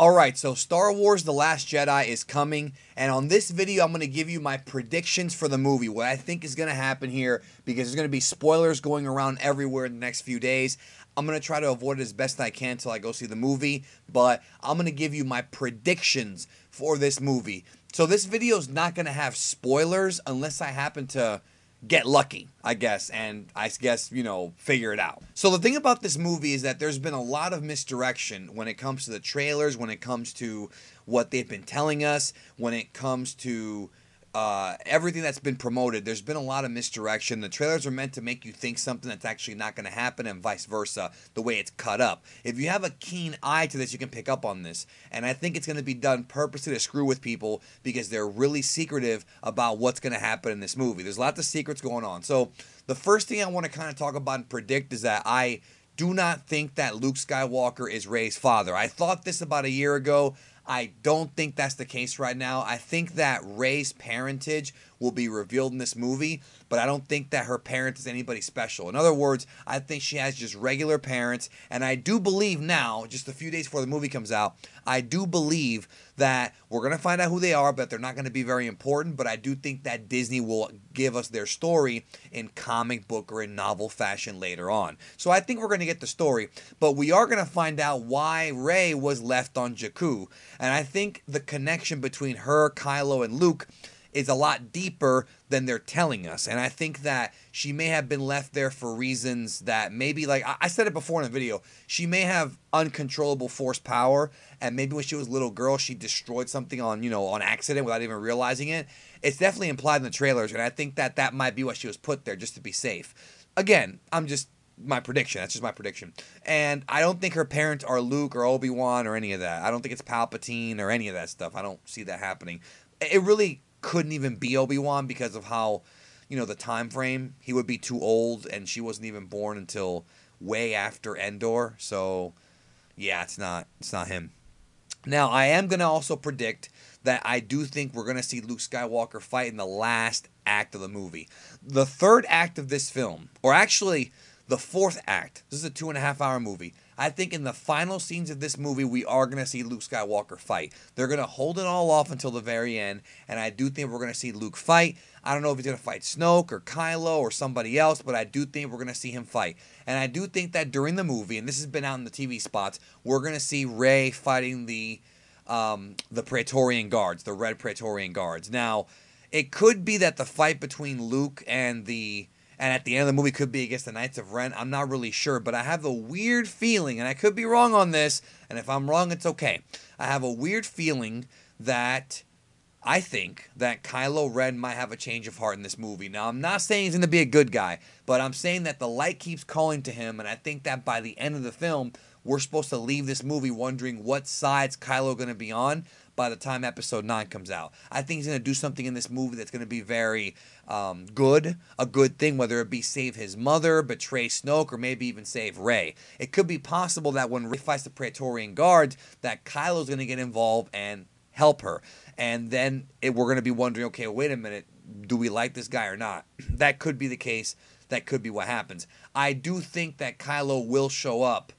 Alright, so Star Wars The Last Jedi is coming, and on this video I'm going to give you my predictions for the movie, what I think is going to happen here, because there's going to be spoilers going around everywhere in the next few days. I'm going to try to avoid it as best I can until I go see the movie, but I'm going to give you my predictions for this movie. So this video is not going to have spoilers unless I happen to get lucky, I guess, and I guess, figure it out. So the thing about this movie is that there's been a lot of misdirection when it comes to the trailers, when it comes to what they've been telling us, when it comes to everything that's been promoted. There's been a lot of misdirection. The trailers are meant to make you think something that's actually not going to happen, and vice versa, the way it's cut up. If you have a keen eye to this, you can pick up on this. And I think it's going to be done purposely to screw with people because they're really secretive about what's going to happen in this movie. There's lots of secrets going on. So the first thing I want to kind of talk about and predict is that I do not think that Luke Skywalker is Rey's father. I thought this about a year ago. I don't think that's the case right now. I think that Rey's parentage will be revealed in this movie, but I don't think that her parent is anybody special. In other words, I think she has just regular parents, and I do believe now, just a few days before the movie comes out, I do believe that we're going to find out who they are, but they're not going to be very important, but I do think that Disney will give us their story in comic book or in novel fashion later on. So I think we're going to get the story, but we are going to find out why Rey was left on Jakku, and I think the connection between her, Kylo, and Luke is a lot deeper than they're telling us. And I think that she may have been left there for reasons that maybe, like I said it before in the video, she may have uncontrollable force power, and maybe when she was a little girl she destroyed something on accident without even realizing it. It's definitely implied in the trailers, and I think that that might be why she was put there, just to be safe. Again, my prediction. That's just my prediction. And I don't think her parents are Luke or Obi-Wan or any of that. I don't think it's Palpatine or any of that stuff. I don't see that happening. It really couldn't even be Obi-Wan because of how, the time frame. He would be too old, and she wasn't even born until way after Endor. So, yeah, it's not him. Now, I am going to also predict that I do think we're going to see Luke Skywalker fight in the last act of the movie. The third act of this film, or actually the fourth act, this is a 2.5-hour movie. I think in the final scenes of this movie, we are going to see Luke Skywalker fight. They're going to hold it all off until the very end, and I do think we're going to see Luke fight. I don't know if he's going to fight Snoke or Kylo or somebody else, but I do think we're going to see him fight. And I do think that during the movie, and this has been out in the TV spots, we're going to see Rey fighting the Praetorian Guards, the Red Praetorian Guards. Now, it could be that the fight between Luke and at the end of the movie could be against the Knights of Ren. I'm not really sure, but I have a weird feeling, and I could be wrong on this, and if I'm wrong, it's okay. I have a weird feeling that I think that Kylo Ren might have a change of heart in this movie. Now, I'm not saying he's going to be a good guy, but I'm saying that the light keeps calling to him, and I think that by the end of the film, we're supposed to leave this movie wondering what side's Kylo going to be on by the time Episode 9 comes out. I think he's going to do something in this movie that's going to be very good, a good thing, whether it be save his mother, betray Snoke, or maybe even save Rey. It could be possible that when Rey fights the Praetorian Guards, that Kylo's going to get involved and help her. And then we're going to be wondering, okay, wait a minute, do we like this guy or not? That could be the case. That could be what happens. I do think that Kylo will show up.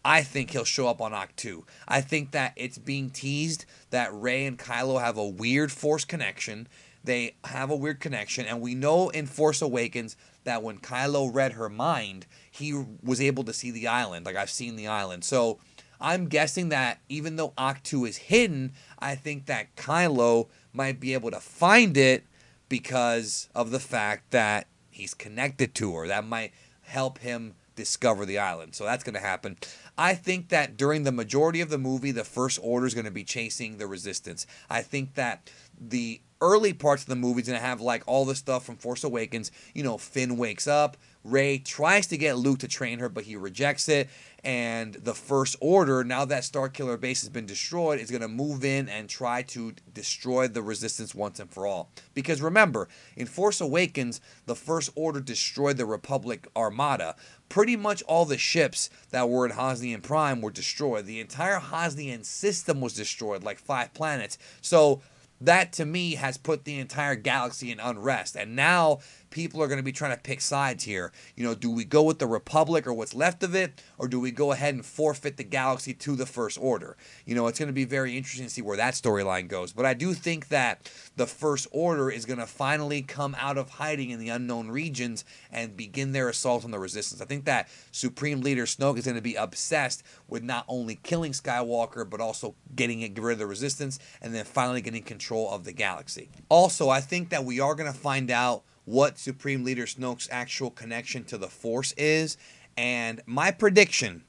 I think he'll show up on Act 2. I think that it's being teased that Rey and Kylo have a weird Force connection. They have a weird connection, and we know in Force Awakens that when Kylo read her mind, he was able to see the island. Like, I've seen the island. So I'm guessing that even though Act 2 is hidden, I think that Kylo might be able to find it because of the fact that he's connected to her. That might help him discover the island. So that's going to happen. I think that during the majority of the movie, the First Order is going to be chasing the Resistance. I think that the early parts of the movie is going to have like all the stuff from Force Awakens. Finn wakes up. Rey tries to get Luke to train her, but he rejects it. And the First Order, now that Starkiller Base has been destroyed, is going to move in and try to destroy the Resistance once and for all. Because remember, in Force Awakens, the First Order destroyed the Republic Armada. Pretty much all the ships that were in Hosnian Prime were destroyed. The entire Hosnian system was destroyed, like 5 planets. So that, to me, has put the entire galaxy in unrest. And now people are going to be trying to pick sides here. You know, do we go with the Republic or what's left of it, or do we go ahead and forfeit the galaxy to the First Order? You know, it's going to be very interesting to see where that storyline goes. But I do think that the First Order is going to finally come out of hiding in the unknown regions and begin their assault on the Resistance. I think that Supreme Leader Snoke is going to be obsessed with not only killing Skywalker, but also getting rid of the Resistance, and then finally getting control of the galaxy. Also, I think that we are going to find out what Supreme Leader Snoke's actual connection to the Force is, and my prediction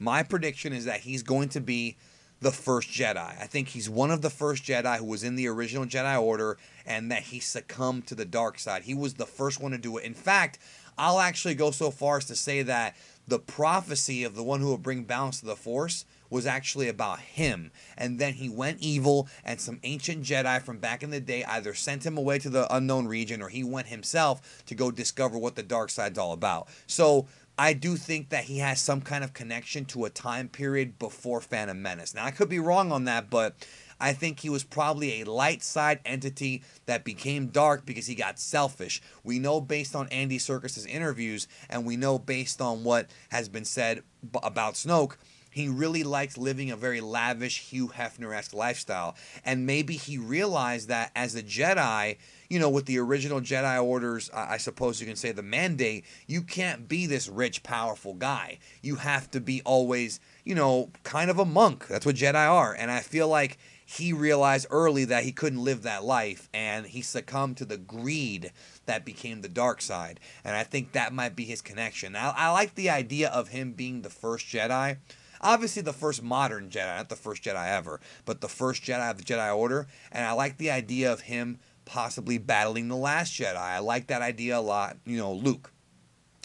is that he's going to be the first Jedi. I think he's one of the first Jedi who was in the original Jedi Order, and that he succumbed to the dark side. He was the first one to do it. In fact, I'll actually go so far as to say that the prophecy of the one who will bring balance to the Force was actually about him. And then he went evil, and some ancient Jedi from back in the day either sent him away to the unknown region, or he went himself to go discover what the dark side's all about. So I do think that he has some kind of connection to a time period before Phantom Menace. Now, I could be wrong on that, but I think he was probably a light side entity that became dark because he got selfish. We know based on Andy Serkis's interviews, and we know based on what has been said about Snoke, he really likes living a very lavish Hugh Hefner-esque lifestyle. And maybe he realized that as a Jedi, you know, with the original Jedi Orders, I suppose you can say the mandate, you can't be this rich, powerful guy. You have to be always, you know, kind of a monk. That's what Jedi are. And I feel like he realized early that he couldn't live that life, and he succumbed to the greed that became the dark side. And I think that might be his connection. Now, I like the idea of him being the first Jedi. Obviously, the first modern Jedi, not the first Jedi ever, but the first Jedi of the Jedi Order. And I like the idea of him possibly battling the last Jedi. I like that idea a lot, you know, Luke.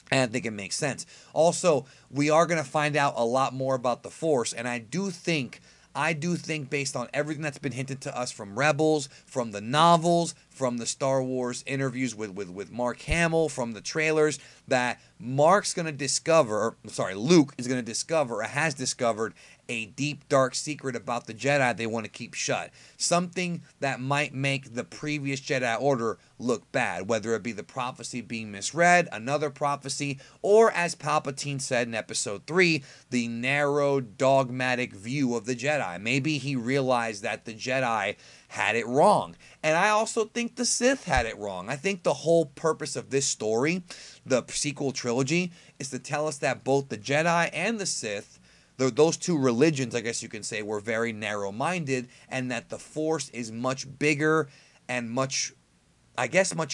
And I think it makes sense. Also, we are going to find out a lot more about the Force, and I do think based on everything that's been hinted to us from Rebels, from the novels, from the Star Wars interviews with Mark Hamill, from the trailers, that Luke is going to discover, or has discovered, a deep, dark secret about the Jedi they want to keep shut. Something that might make the previous Jedi Order look bad, whether it be the prophecy being misread, another prophecy, or as Palpatine said in Episode 3, the narrow, dogmatic view of the Jedi. Maybe he realized that the Jedi had it wrong. And I also think the Sith had it wrong. I think the whole purpose of this story, the sequel trilogy, is to tell us that both the Jedi and the Sith, those two religions, I guess you can say, were very narrow-minded, and that the Force is much bigger and much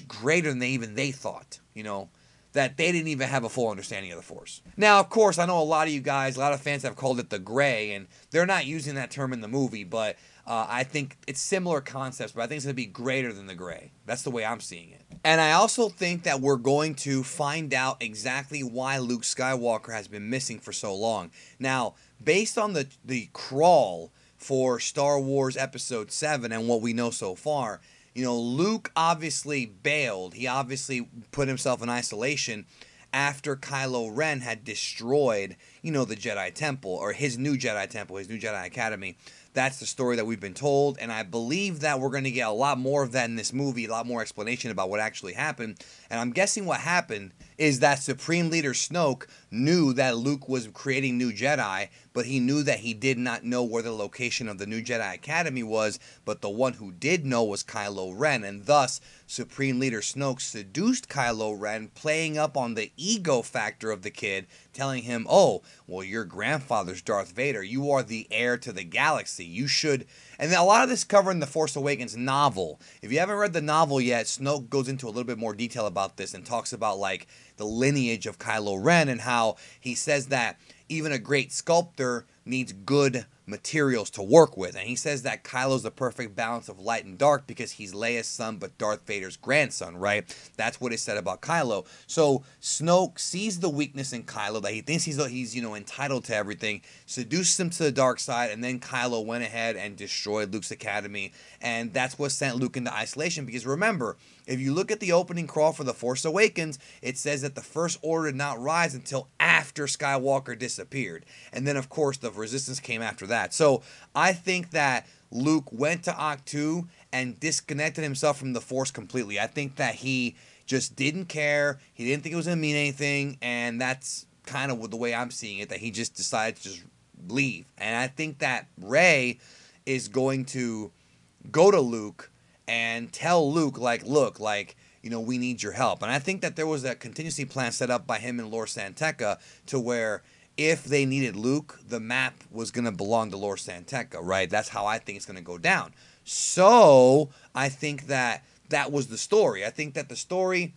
greater than even they thought, you know, that they didn't even have a full understanding of the Force. Now, of course, I know a lot of you guys, a lot of fans have called it the gray, and they're not using that term in the movie, but I think it's similar concepts, but I think it's going to be greater than the gray. That's the way I'm seeing it. And I also think that we're going to find out exactly why Luke Skywalker has been missing for so long. Now, based on the crawl for Star Wars Episode 7 and what we know so far, you know, Luke obviously bailed. He obviously put himself in isolation after Kylo Ren had destroyed, you know, the Jedi Temple, or his new Jedi Temple, his new Jedi Academy. That's the story that we've been told, and I believe that we're going to get a lot more of that in this movie, a lot more explanation about what actually happened. And I'm guessing what happened is that Supreme Leader Snoke knew that Luke was creating new Jedi, but he knew that he did not know where the location of the new Jedi Academy was, but the one who did know was Kylo Ren, and thus Supreme Leader Snoke seduced Kylo Ren, playing up on the ego factor of the kid, telling him, oh, well, your grandfather's Darth Vader. You are the heir to the galaxy. You should... And a lot of this covering the Force Awakens novel. If you haven't read the novel yet, Snoke goes into a little bit more detail about this and talks about, like, the lineage of Kylo Ren, and how he says that even a great sculptor needs good materials to work with. And he says that Kylo's the perfect balance of light and dark because he's Leia's son but Darth Vader's grandson, right? That's what is said about Kylo. So Snoke sees the weakness in Kylo, that he thinks he's you know, entitled to everything, seduced him to the dark side, and then Kylo went ahead and destroyed Luke's academy. And that's what sent Luke into isolation, because remember, if you look at the opening crawl for The Force Awakens, it says that the First Order did not rise until after Skywalker disappeared. And then, of course, the Resistance came after that. So I think that Luke went to Ahch-To and disconnected himself from the Force completely. I think that he just didn't care. He didn't think it was going to mean anything, and that's kind of the way I'm seeing it, that he just decided to just leave. And I think that Rey is going to go to Luke and tell Luke, like, look, like, we need your help. And I think that there was a contingency plan set up by him and Lor Santeca to where if they needed Luke, the map was going to belong to Lor Santeca, right? That's how I think it's going to go down. So I think that was the story. I think that the story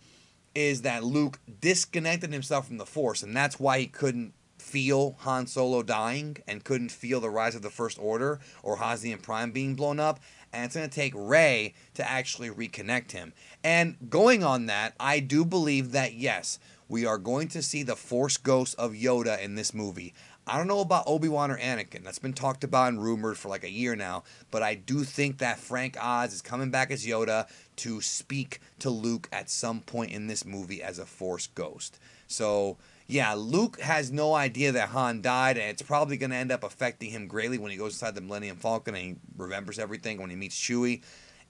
is that Luke disconnected himself from the Force, and that's why he couldn't feel Han Solo dying and couldn't feel the rise of the First Order or Hazian Prime being blown up. And it's going to take Rey to actually reconnect him. And going on that, I do believe that, yes, we are going to see the Force ghost of Yoda in this movie. I don't know about Obi-Wan or Anakin. That's been talked about and rumored for like a year now. But I do think that Frank Oz is coming back as Yoda to speak to Luke at some point in this movie as a Force ghost. So, yeah, Luke has no idea that Han died, and it's probably going to end up affecting him greatly when he goes inside the Millennium Falcon and he remembers everything when he meets Chewie.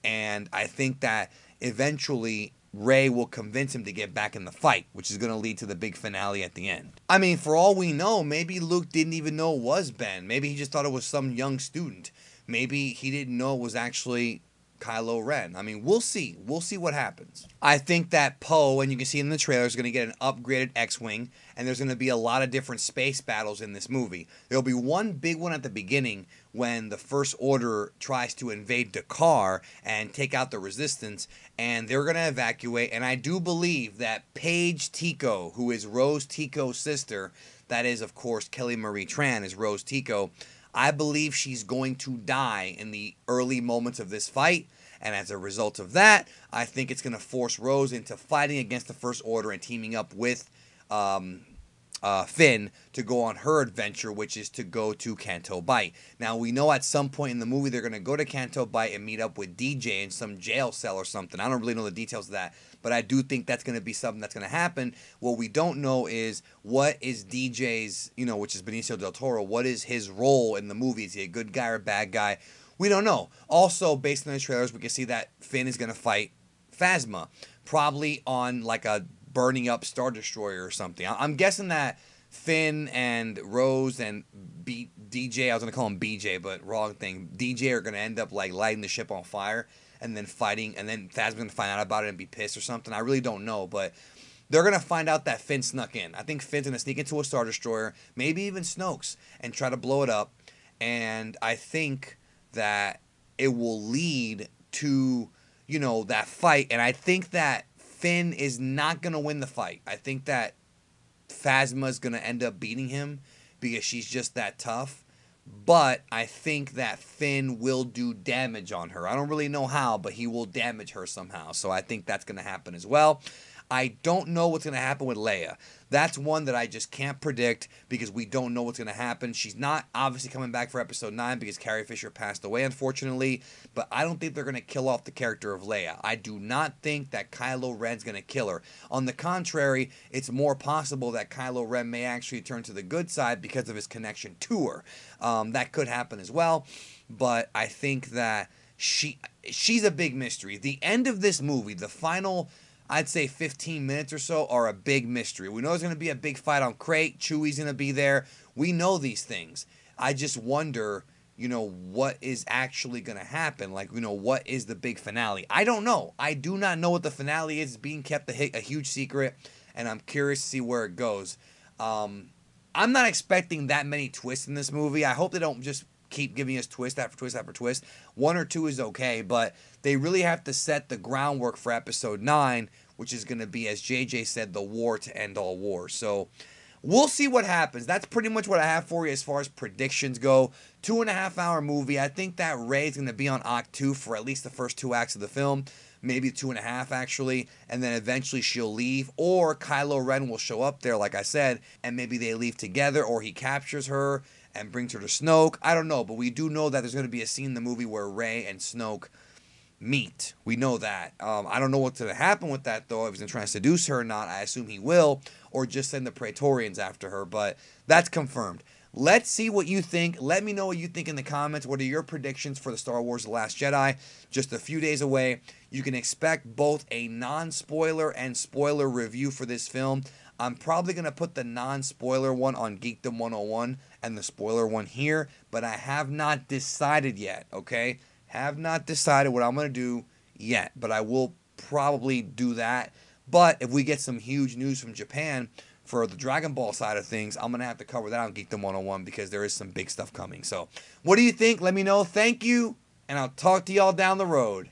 And I think that eventually Rey will convince him to get back in the fight, which is going to lead to the big finale at the end. I mean, for all we know, maybe Luke didn't even know it was Ben. Maybe he just thought it was some young student. Maybe he didn't know it was actually Kylo Ren. I mean, we'll see. We'll see what happens. I think that Poe, and you can see in the trailer, is going to get an upgraded X-Wing, and there's going to be a lot of different space battles in this movie. There'll be one big one at the beginning when the First Order tries to invade Dakar and take out the Resistance, and they're going to evacuate, and I do believe that Paige Tico, who is Rose Tico's sister, that is, of course, Kelly Marie Tran is Rose Tico, I believe she's going to die in the early moments of this fight. And as a result of that, I think it's going to force Rose into fighting against the First Order and teaming up with Finn to go on her adventure, which is to go to Canto Bight. Now, we know at some point in the movie they're going to go to Canto Bight and meet up with DJ in some jail cell or something. I don't really know the details of that, but I do think that's going to be something that's going to happen. What we don't know is what is DJ's, which is Benicio del Toro, what is his role in the movie? Is he a good guy or a bad guy? We don't know. Also, based on the trailers, we can see that Finn is going to fight Phasma, probably on like a burning up Star Destroyer or something. I'm guessing that Finn and Rose and DJ, I was going to call him BJ, but wrong thing, DJ are going to end up like lighting the ship on fire and then fighting, and then Phasma's going to find out about it and be pissed or something. I really don't know, but they're going to find out that Finn snuck in. I think Finn's going to sneak into a Star Destroyer, maybe even Snoke's, and try to blow it up. And I think that it will lead to, that fight. And I think that Finn is not going to win the fight. I think that Phasma is going to end up beating him because she's just that tough. But I think that Finn will do damage on her. I don't really know how, but he will damage her somehow. So I think that's going to happen as well. I don't know what's going to happen with Leia. That's one that I just can't predict because we don't know what's going to happen. She's not obviously coming back for episode 9 because Carrie Fisher passed away, unfortunately. But I don't think they're going to kill off the character of Leia. I do not think that Kylo Ren's going to kill her. On the contrary, it's more possible that Kylo Ren may actually turn to the good side because of his connection to her. That could happen as well. But I think that she's a big mystery. The end of this movie, the final, I'd say 15 minutes or so, are a big mystery. We know there's going to be a big fight on Crate. Chewie's going to be there. We know these things. I just wonder, what is actually going to happen? Like, what is the big finale? I don't know. I do not know what the finale is. It's being kept a huge secret, and I'm curious to see where it goes. I'm not expecting that many twists in this movie. I hope they don't just keep giving us twist after twist after twist. 1 or 2 is okay, but they really have to set the groundwork for episode 9, which is going to be, as JJ said, the war to end all wars. So we'll see what happens. That's pretty much what I have for you as far as predictions go. 2.5-hour movie. I think that Rey's going to be on Act 2 for at least the first 2 acts of the film. Maybe 2.5 actually, and then eventually she'll leave, or Kylo Ren will show up there, like I said, and maybe they leave together, or he captures her and brings her to Snoke. I don't know, but we do know that there's going to be a scene in the movie where Rey and Snoke meet. We know that. I don't know what's going to happen with that, though. If he's going to try to seduce her or not, I assume he will, or just send the Praetorians after her, but that's confirmed. Let's see what you think. Let me know what you think in the comments. What are your predictions for the Star Wars The Last Jedi? Just a few days away. You can expect both a non-spoiler and spoiler review for this film. I'm probably going to put the non-spoiler one on Geekdom 101 and the spoiler one here, but I have not decided yet, okay? Have not decided what I'm going to do yet, but I will probably do that. But if we get some huge news from Japan for the Dragon Ball side of things, I'm going to have to cover that on Geekdom 101 because there is some big stuff coming. So, what do you think? Let me know. Thank you, and I'll talk to y'all down the road.